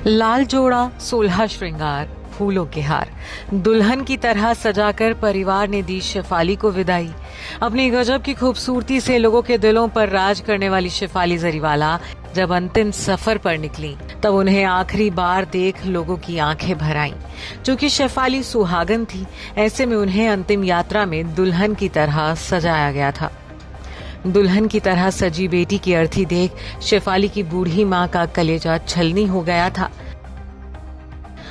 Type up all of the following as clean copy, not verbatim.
लाल जोड़ा, सोलह श्रृंगार, फूलों के हार, दुल्हन की तरह सजाकर परिवार ने दी शेफाली को विदाई। अपनी गजब की खूबसूरती से लोगों के दिलों पर राज करने वाली शेफाली जरीवाला जब अंतिम सफर पर निकली तब उन्हें आखिरी बार देख लोगों की आंखें भर आईं। चूंकि शेफाली सुहागन थी, ऐसे में उन्हें अंतिम यात्रा में दुल्हन की तरह सजाया गया था। दुल्हन की तरह सजी बेटी की अर्थी देख शेफाली की बूढ़ी माँ का कलेजा छलनी हो गया था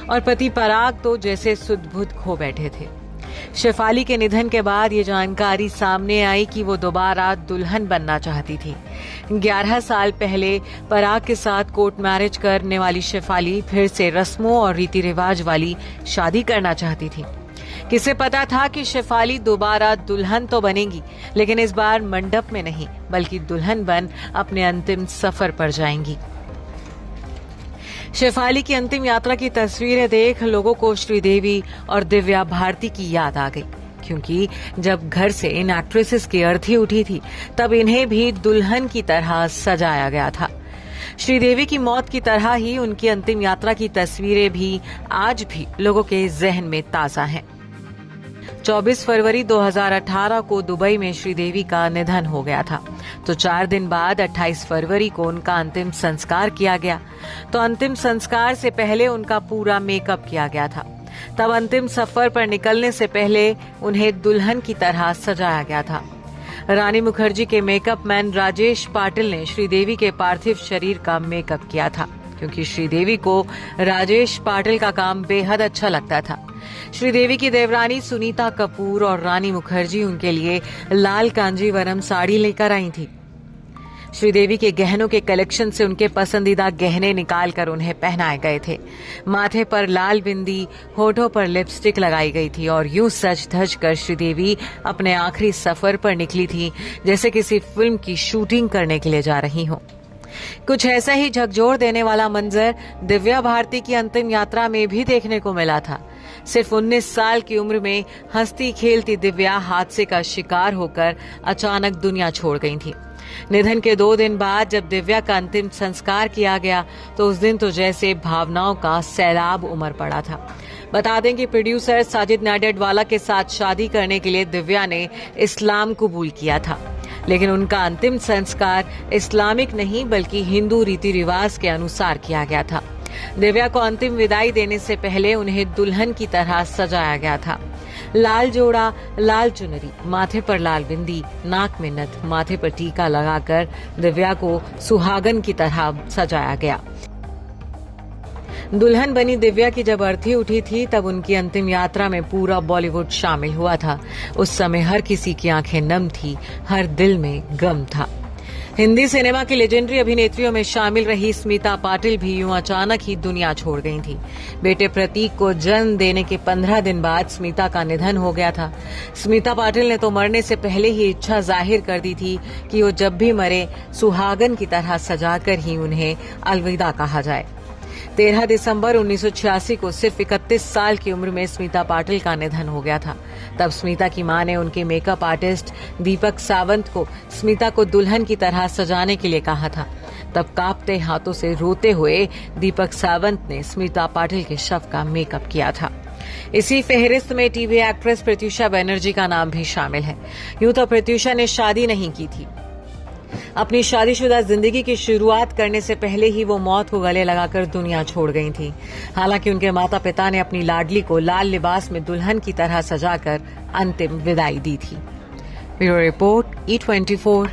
और पति पराग तो जैसे सुध-बुध खो बैठे थे। शेफाली के निधन के बाद ये जानकारी सामने आई कि वो दोबारा दुल्हन बनना चाहती थी। 11 साल पहले पराग के साथ कोर्ट मैरिज करने वाली शेफाली फिर से रस्मों और रीति रिवाज वाली शादी करना चाहती थी। किसे पता था कि शेफाली दोबारा दुल्हन तो बनेगी, लेकिन इस बार मंडप में नहीं बल्कि दुल्हन बन अपने अंतिम सफर पर जाएंगी। शेफाली की अंतिम यात्रा की तस्वीरें देख लोगों को श्रीदेवी और दिव्या भारती की याद आ गई, क्योंकि जब घर से इन एक्ट्रेसेस की अर्थी उठी थी तब इन्हें भी दुल्हन की तरह सजाया गया था। श्रीदेवी की मौत की तरह ही उनकी अंतिम यात्रा की तस्वीरें भी आज भी लोगों के जहन में ताजा हैं। 24 फरवरी 2018 को दुबई में श्रीदेवी का निधन हो गया था, तो 4 दिन बाद 28 फरवरी को उनका अंतिम संस्कार किया गया। तो अंतिम संस्कार से पहले उनका पूरा मेकअप किया गया था। तब अंतिम सफर पर निकलने से पहले उन्हें दुल्हन की तरह सजाया गया था। रानी मुखर्जी के मेकअप मैन राजेश पाटिल ने श्रीदेवी के पार्थिव शरीर का मेकअप किया था, क्योंकि श्रीदेवी को राजेश पाटिल का काम बेहद अच्छा लगता था। श्रीदेवी की देवरानी सुनीता कपूर और रानी मुखर्जी उनके लिए लाल कांजीवरम साड़ी लेकर आई थी। श्रीदेवी के गहनों के कलेक्शन से उनके पसंदीदा गहने निकालकर उन्हें पहनाए गए थे। माथे पर लाल बिंदी, होठों पर लिपस्टिक लगाई गई थी और यूं सज धज कर श्रीदेवी अपने आखिरी सफर पर निकली थी जैसे किसी फिल्म की शूटिंग करने के लिए जा रही हो। कुछ ऐसा ही झकझोर देने वाला मंजर दिव्या भारती की अंतिम यात्रा में भी देखने को मिला था। सिर्फ 19 साल की उम्र में हंसती खेलती दिव्या हादसे का शिकार होकर अचानक दुनिया छोड़ गई थी। निधन के 2 दिन बाद जब दिव्या का अंतिम संस्कार किया गया तो उस दिन तो जैसे भावनाओं का सैलाब उमड़ पड़ा था। बता दें कि प्रोड्यूसर साजिद नाडियाडवाला के साथ शादी करने के लिए दिव्या ने इस्लाम कबूल किया था, लेकिन उनका अंतिम संस्कार इस्लामिक नहीं बल्कि हिंदू रीति रिवाज के अनुसार किया गया था। दिव्या को अंतिम विदाई देने से पहले उन्हें दुल्हन की तरह सजाया गया था। लाल जोड़ा, लाल चुनरी, माथे पर लाल बिंदी, नाक में नथ, माथे पर टीका लगाकर दिव्या को सुहागन की तरह सजाया गया। दुल्हन बनी दिव्या की जब अर्थी उठी थी तब उनकी अंतिम यात्रा में पूरा बॉलीवुड शामिल हुआ था। उस समय हर किसी की आंखें नम थी, हर दिल में गम था। हिंदी सिनेमा की लेजेंडरी अभिनेत्रियों में शामिल रही स्मिता पाटिल भी यूं अचानक ही दुनिया छोड़ गई थी। बेटे प्रतीक को जन्म देने के 15 दिन बाद स्मिता का निधन हो गया था। स्मिता पाटिल ने तो मरने से पहले ही इच्छा जाहिर कर दी थी कि वो जब भी मरे सुहागन की तरह सजाकर ही उन्हें अलविदा कहा जाए। 13 दिसंबर 1986 को सिर्फ 31 साल की उम्र में स्मिता पाटिल का निधन हो गया था। तब स्मिता की मां ने उनके मेकअप आर्टिस्ट दीपक सावंत को स्मिता को दुल्हन की तरह सजाने के लिए कहा था। तब कांपते हाथों से रोते हुए दीपक सावंत ने स्मिता पाटिल के शव का मेकअप किया था। इसी फेहरिस्त में टीवी एक्ट्रेस प्रत्यूषा बनर्जी का नाम भी शामिल है। यूं तो प्रत्यूषा ने शादी नहीं की थी। अपनी शादीशुदा जिंदगी की शुरुआत करने से पहले ही वो मौत को गले लगाकर दुनिया छोड़ गई थी। हालांकि उनके माता पिता ने अपनी लाडली को लाल लिबास में दुल्हन की तरह सजाकर अंतिम विदाई दी थी। Bureau report E24।